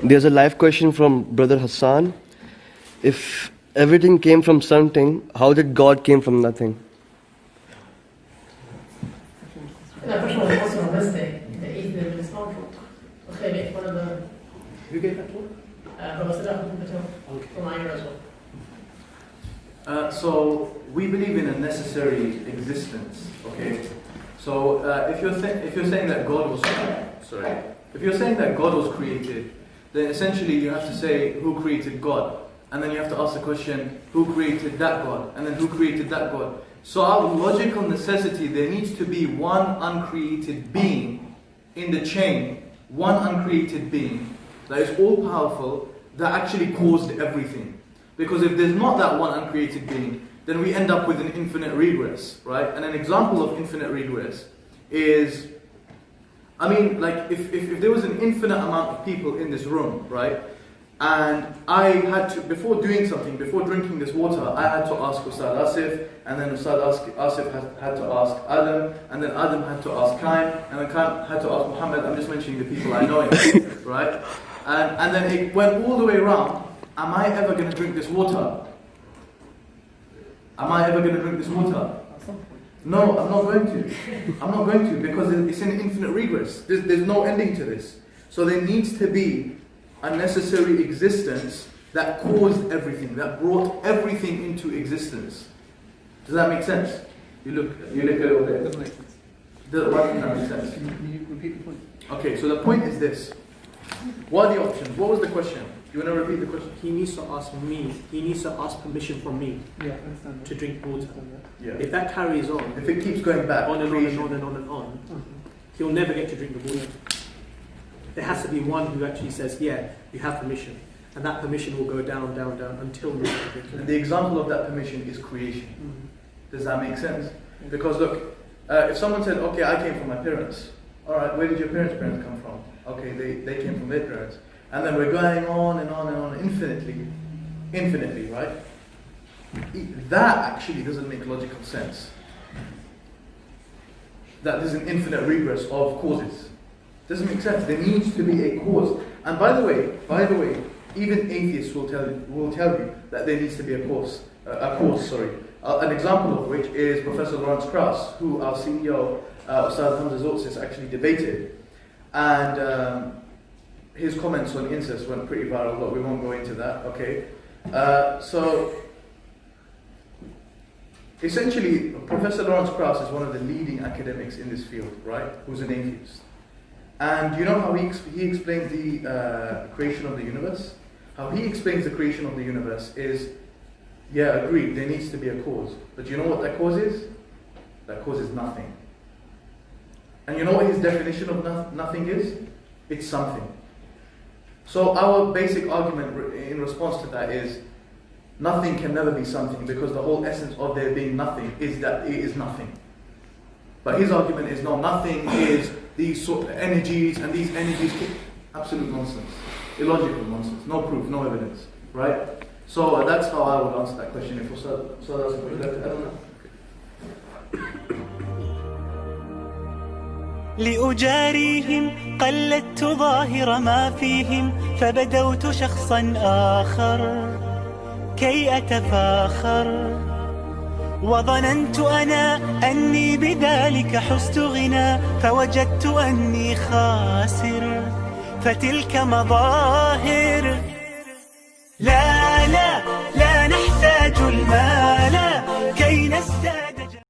There's a live question from Brother Hassan. If everything came from something, how did God came from nothing? That question was also on Wednesday, the eighth response. Okay, one of the. Who gave that talk? Brother Sadaqah Jariyah from ayah as well. So we believe in a necessary existence. Okay. So if you're saying that God was if you're saying that God was created, then essentially you have to say who created God, and then you have to ask the question who created that God, and then who created that God. So our logical necessity, there needs to be one uncreated being in the chain, one uncreated being that is all powerful, that actually caused everything. Because if there's not that one uncreated being, then we end up with an infinite regress, right? And an example of infinite regress is, I mean, like if there was an infinite amount of people in this room, right? And I had to, before doing something, before drinking this water, I had to ask Ustad Asif, and then Ustad Asif had to ask Adam, and then Adam had to ask Kaim, and then Kaim had to ask Muhammad. I'm just mentioning the people I know, right? And then it went all the way around. Am I ever going to drink this water? Am I ever going to drink this water? No, I'm not going to. I'm not going to, because it's an infinite regress. There's no ending to this. So there needs to be a necessary existence that caused everything, that brought everything into existence. Does that make sense? You look a little bit. It doesn't make sense. Why doesn't that make sense? Can you repeat the point? Okay, so the point is this. What are the options? What was the question? You want to repeat the question? He needs to ask me. He needs to ask permission from me Yeah, I understand. to drink water. Yeah. If that carries on, If it keeps going back, on and on and creation. on and on and on, he'll never get to drink the water. There has to be one who actually says, yeah, you have permission. And that permission will go down, down, down until you drink And it. the example of that permission is creation. Does that make sense? Because look, if someone said, okay, I came from my parents. Alright, where did your parents' come from? Okay, they came from their parents. And then we're going on and on and on infinitely, right? That actually doesn't make logical sense. That there's an infinite regress of causes. Doesn't make sense. There needs to be a cause. And by the way, even atheists will tell you that there needs to be a cause. An example of which is Professor Lawrence Krauss, who our CEO, Ustad Hamza Zortzis, actually debated. And his comments on incest went pretty viral, but we won't go into that, okay? So, essentially, Professor Lawrence Krauss is one of the leading academics in this field, right? Who's an atheist. And you know how he explains the creation of the universe? How he explains the creation of the universe is, yeah, agreed, there needs to be a cause. But you know what that cause is? That cause is nothing. And you know what his definition of nothing is? It's something. So our basic argument in response to that is, nothing can never be something, because the whole essence of there being nothing is that it is nothing. But his argument is, no, nothing is these sort of energies, and these energies, absolute nonsense, illogical nonsense, no proof, no evidence, right? So that's how I would answer that question. If so that's a question. I don't know. لأجاريهم قلدت ظاهر ما فيهم فبدوت شخصا آخر كي أتفاخر وظننت أنا أني بذلك حزت غنى فوجدت أني خاسر فتلك مظاهر